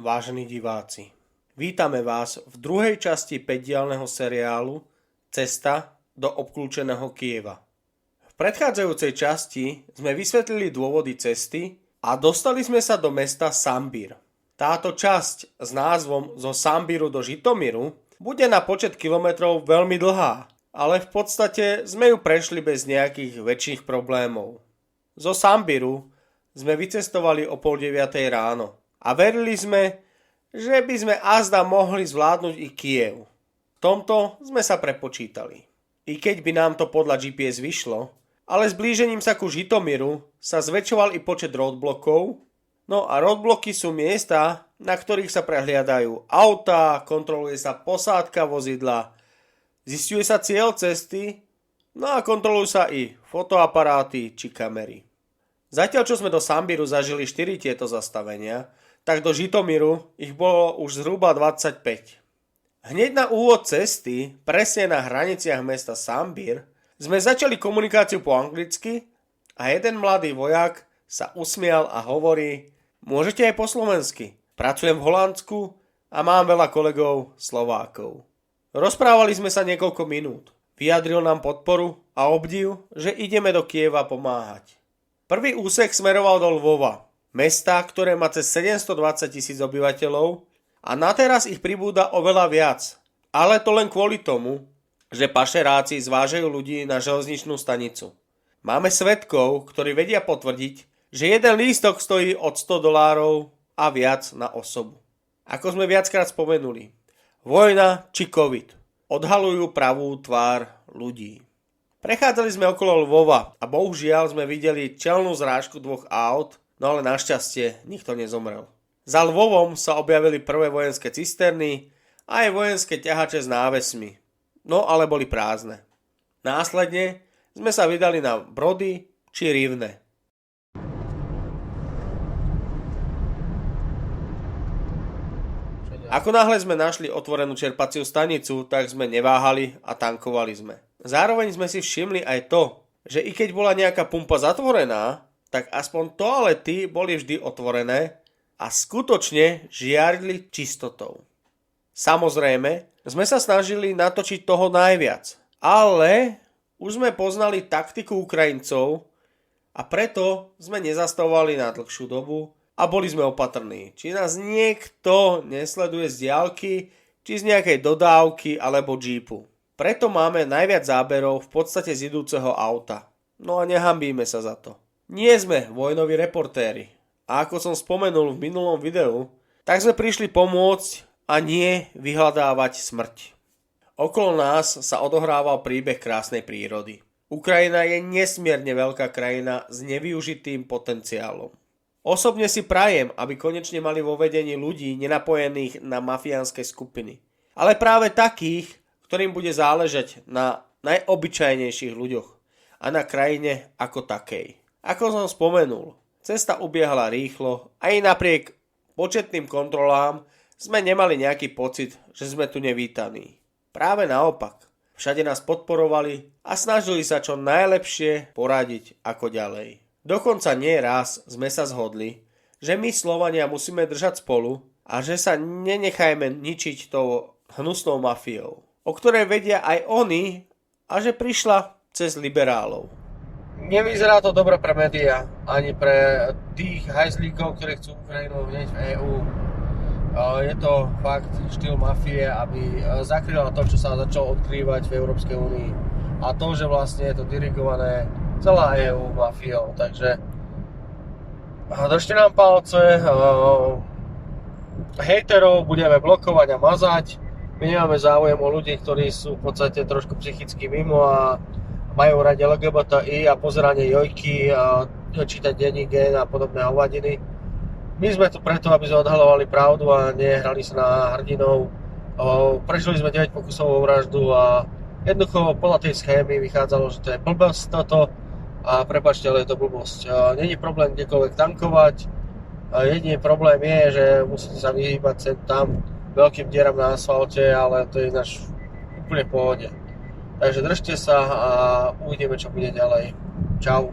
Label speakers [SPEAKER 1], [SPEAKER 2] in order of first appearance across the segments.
[SPEAKER 1] vážení diváci. Vítame vás v druhej časti 5-dielneho seriálu Cesta do obklúčeného Kyjeva. V predchádzajúcej časti sme vysvetlili dôvody cesty a dostali sme sa do mesta Sambír. Táto časť s názvom Zo Sambíru do Žitomíru bude na počet kilometrov veľmi dlhá, ale v podstate sme ju prešli bez nejakých väčších problémov. Zo Sambíru sme vycestovali o 8:30 ráno a verili sme, že by sme azda mohli zvládnuť i Kyjev. V tomto sme sa prepočítali. I keď by nám to podľa GPS vyšlo, ale s blížením sa ku Žitomíru sa zväčšoval i počet roadblockov. No a roadblocky sú miesta, na ktorých sa prehliadajú autá, kontroluje sa posádka vozidla, zisťuje sa cieľ cesty, no a kontrolujú sa i fotoaparáty či kamery. Zatiaľ, čo sme do Sambíru zažili 4 tieto zastavenia, tak do Žitomíru ich bolo už zhruba 25. Hneď na úvod cesty, presne na hraniciach mesta Sambír, sme začali komunikáciu po anglicky a jeden mladý vojak sa usmial a hovorí: môžete aj po slovensky. Pracujem v Holandsku a mám veľa kolegov Slovákov. Rozprávali sme sa niekoľko minút. Vyjadril nám podporu a obdiv, že ideme do Kyjeva pomáhať. Prvý úsek smeroval do Lvova, mesta, ktoré má cez 720 000 obyvateľov a nateraz ich pribúda oveľa viac. Ale to len kvôli tomu, že pašeráci zvážajú ľudí na železničnú stanicu. Máme svedkov, ktorí vedia potvrdiť, že jeden lístok stojí od $100 a viac na osobu. Ako sme viackrát spomenuli, vojna či COVID odhalujú pravú tvár ľudí. Prechádzali sme okolo Lvova a bohužiaľ sme videli čelnú zrážku 2 aut, no ale našťastie nikto nezomrel. Za Lvovom sa objavili prvé vojenské cisterny a aj vojenské ťahače s návesmi, no ale boli prázdne. Následne sme sa vydali na Brody či Rivne. Ako náhle sme našli otvorenú čerpaciu stanicu, tak sme neváhali a tankovali sme. Zároveň sme si všimli aj to, že i keď bola nejaká pumpa zatvorená, tak aspoň toalety boli vždy otvorené a skutočne žiarili čistotou. Samozrejme, sme sa snažili natočiť toho najviac, ale už sme poznali taktiku Ukrajincov a preto sme nezastavovali na dlhšiu dobu a boli sme opatrní, či nás niekto nesleduje z diaľky, či z nejakej dodávky alebo džípu. Preto máme najviac záberov v podstate z idúceho auta. No a nehambíme sa za to. Nie sme vojnoví reportéri. A ako som spomenul v minulom videu, tak sme prišli pomôcť a nie vyhľadávať smrť. Okolo nás sa odohrával príbeh krásnej prírody. Ukrajina je nesmierne veľká krajina s nevyužitým potenciálom. Osobne si prajem, aby konečne mali vo vedení ľudí nenapojených na mafiánske skupiny. Ale práve takých, ktorým bude záležať na najobyčajnejších ľuďoch a na krajine ako takej. Ako som spomenul, cesta ubiehala rýchlo a i napriek početným kontrolám sme nemali nejaký pocit, že sme tu nevítaní. Práve naopak, všade nás podporovali a snažili sa čo najlepšie poradiť ako ďalej. Dokonca nie raz sme sa zhodli, že my Slovania musíme držať spolu a že sa nenechajme ničiť tou hnusnou mafiou, o ktorej vedia aj oni a že prišla cez liberálov. Nevyzerá to dobre pre médiá, ani pre tých hajzlíkov, ktorí chcú Ukrajinu hneď v EÚ. Je to fakt štýl mafie, aby zakryla to, čo sa začalo odkrývať v Európskej únii. A to, že vlastne je to dirigované celá EÚ mafiou, takže držte nám palce, hejterov budeme blokovať a mazať. My nemáme záujem o ľudí, ktorí sú v podstate trošku psychicky mimo a majú radi LGBTI a pozeranie jojky a čítať denní gen a podobné hovadiny. My sme tu preto, aby sme odhalovali pravdu a nehrali sa na hrdinov. Prežili sme 9 pokusov o vraždu a jednoducho podľa tej schémy vychádzalo, že to je blbosť toto. A prepáčte, ale je to blbosť. Není problém kdekoľvek tankovať. Jediný problém je, že musíte sa vyhýbať sem tam veľkým dieram na asfalte, ale to je náš úplne v pohode. Takže držte sa a uvidíme, čo bude ďalej. Čau.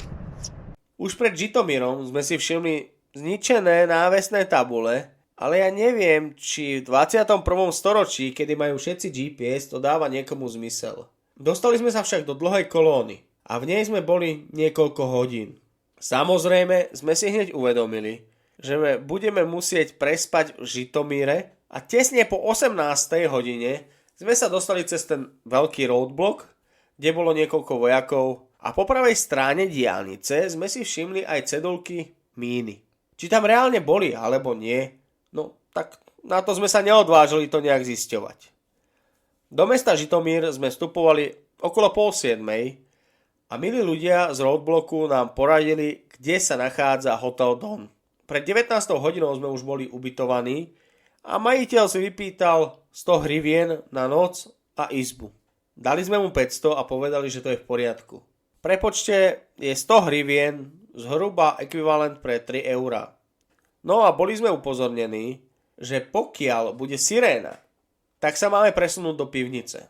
[SPEAKER 1] Už pred Žitomírom sme si všimli zničené návesné tabule Ale ja neviem, či v 21. storočí, kedy majú všetci GPS, to dáva niekomu zmysel. Dostali sme sa však do dlhej kolóny a v nej sme boli niekoľko hodín. Samozrejme sme si hneď uvedomili, že budeme musieť prespať v Žitomíre a tesne po 18. hodine sme sa dostali cez ten veľký roadblock, kde bolo niekoľko vojakov a po pravej strane diaľnice sme si všimli aj cedulky míny. Či tam reálne boli alebo nie, no tak na to sme sa neodvážili to nejak zisťovať. Do mesta Žitomír sme vstupovali okolo 6:30 a milí ľudia z roadblocku nám poradili, kde sa nachádza Hotel Don. Pred 19. hodinou sme už boli ubytovaní a majiteľ si vypýtal 100 hrivien na noc a izbu. Dali sme mu 500 a povedali, že to je v poriadku. V prepočte je 100 hrivien zhruba ekvivalent pre 3 eurá. No a boli sme upozornení, že pokiaľ bude siréna, tak sa máme presunúť do pivnice.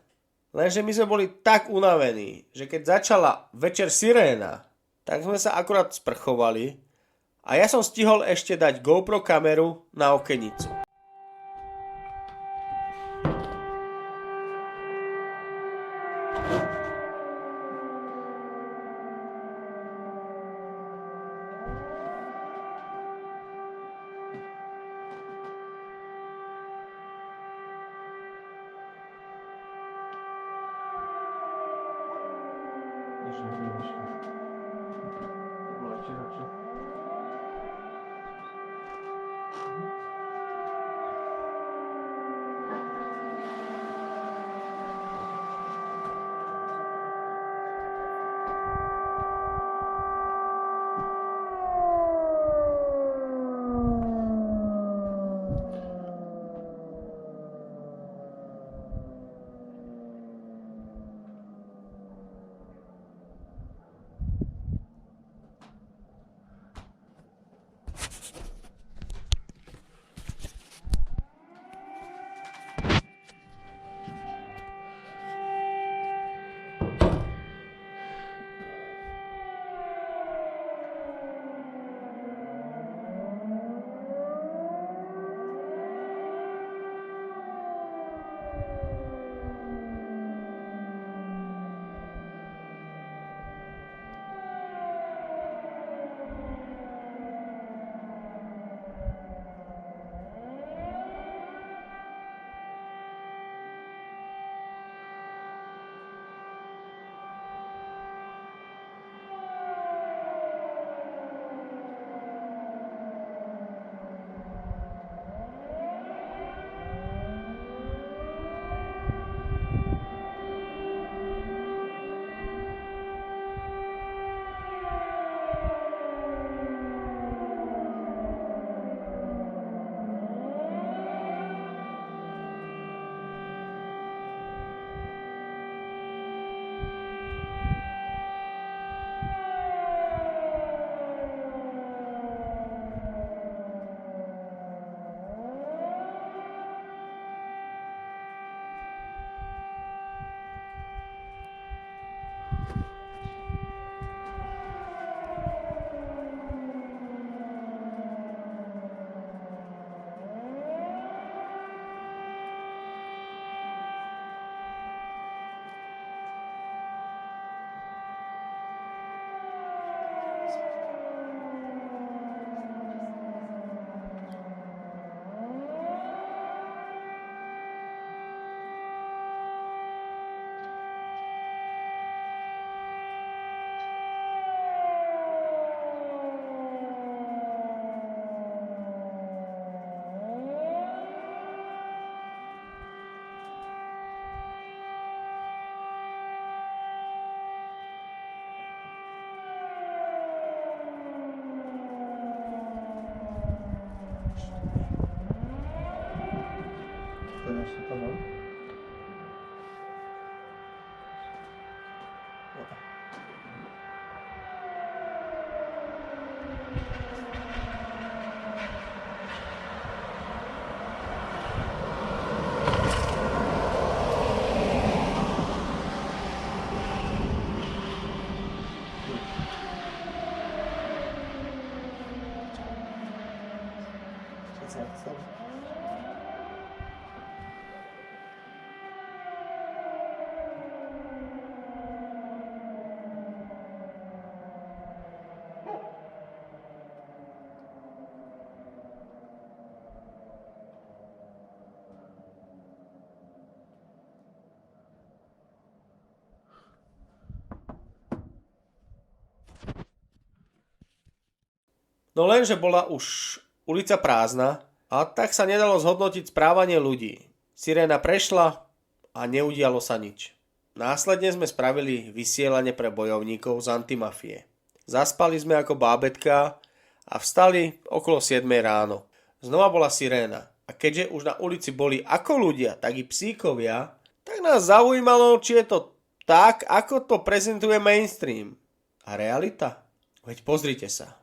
[SPEAKER 1] Lenže my sme boli tak unavení, že keď začala večer siréna, tak sme sa akurát sprchovali a ja som stihol ešte dať GoPro kameru na okenicu.
[SPEAKER 2] srdcom.
[SPEAKER 1] No lenže bola už ulica prázdna a tak sa nedalo zhodnotiť správanie ľudí. Siréna prešla a neudialo sa nič. Následne sme spravili vysielanie pre bojovníkov z antimafie. Zaspali sme ako bábetka a vstali okolo 7 ráno. Znova bola siréna a keďže už na ulici boli ako ľudia, tak i psíkovia, tak nás zaujímalo, či je to tak, ako to prezentuje mainstream. A realita? Veď pozrite sa.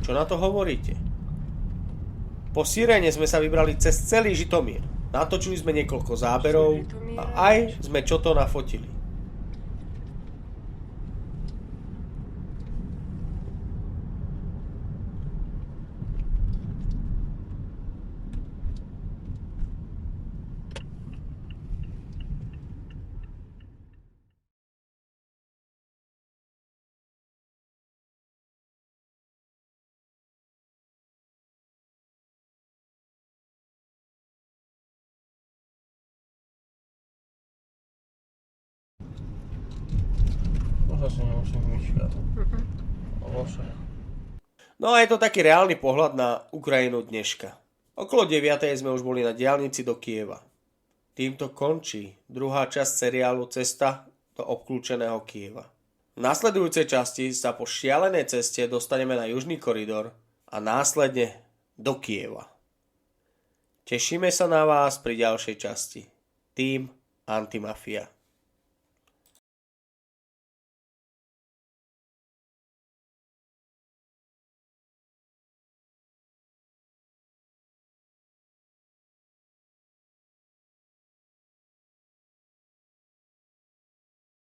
[SPEAKER 1] Čo na to hovoríte? Po siréne sme sa vybrali cez celý Žitomír. Natočili sme niekoľko záberov a aj sme čo to nafotili.
[SPEAKER 2] Už asi nemusím vyčkať.
[SPEAKER 1] No a je to taký reálny pohľad na Ukrajinu dneška. Okolo 9. sme už boli na diaľnici do Kyjeva. Týmto končí druhá časť seriálu Cesta do obklúčeného Kyjeva. V nasledujúcej časti sa po šialenej ceste dostaneme na južný koridor a následne do Kyjeva. Tešíme sa na vás pri ďalšej časti. Tým Antimafia.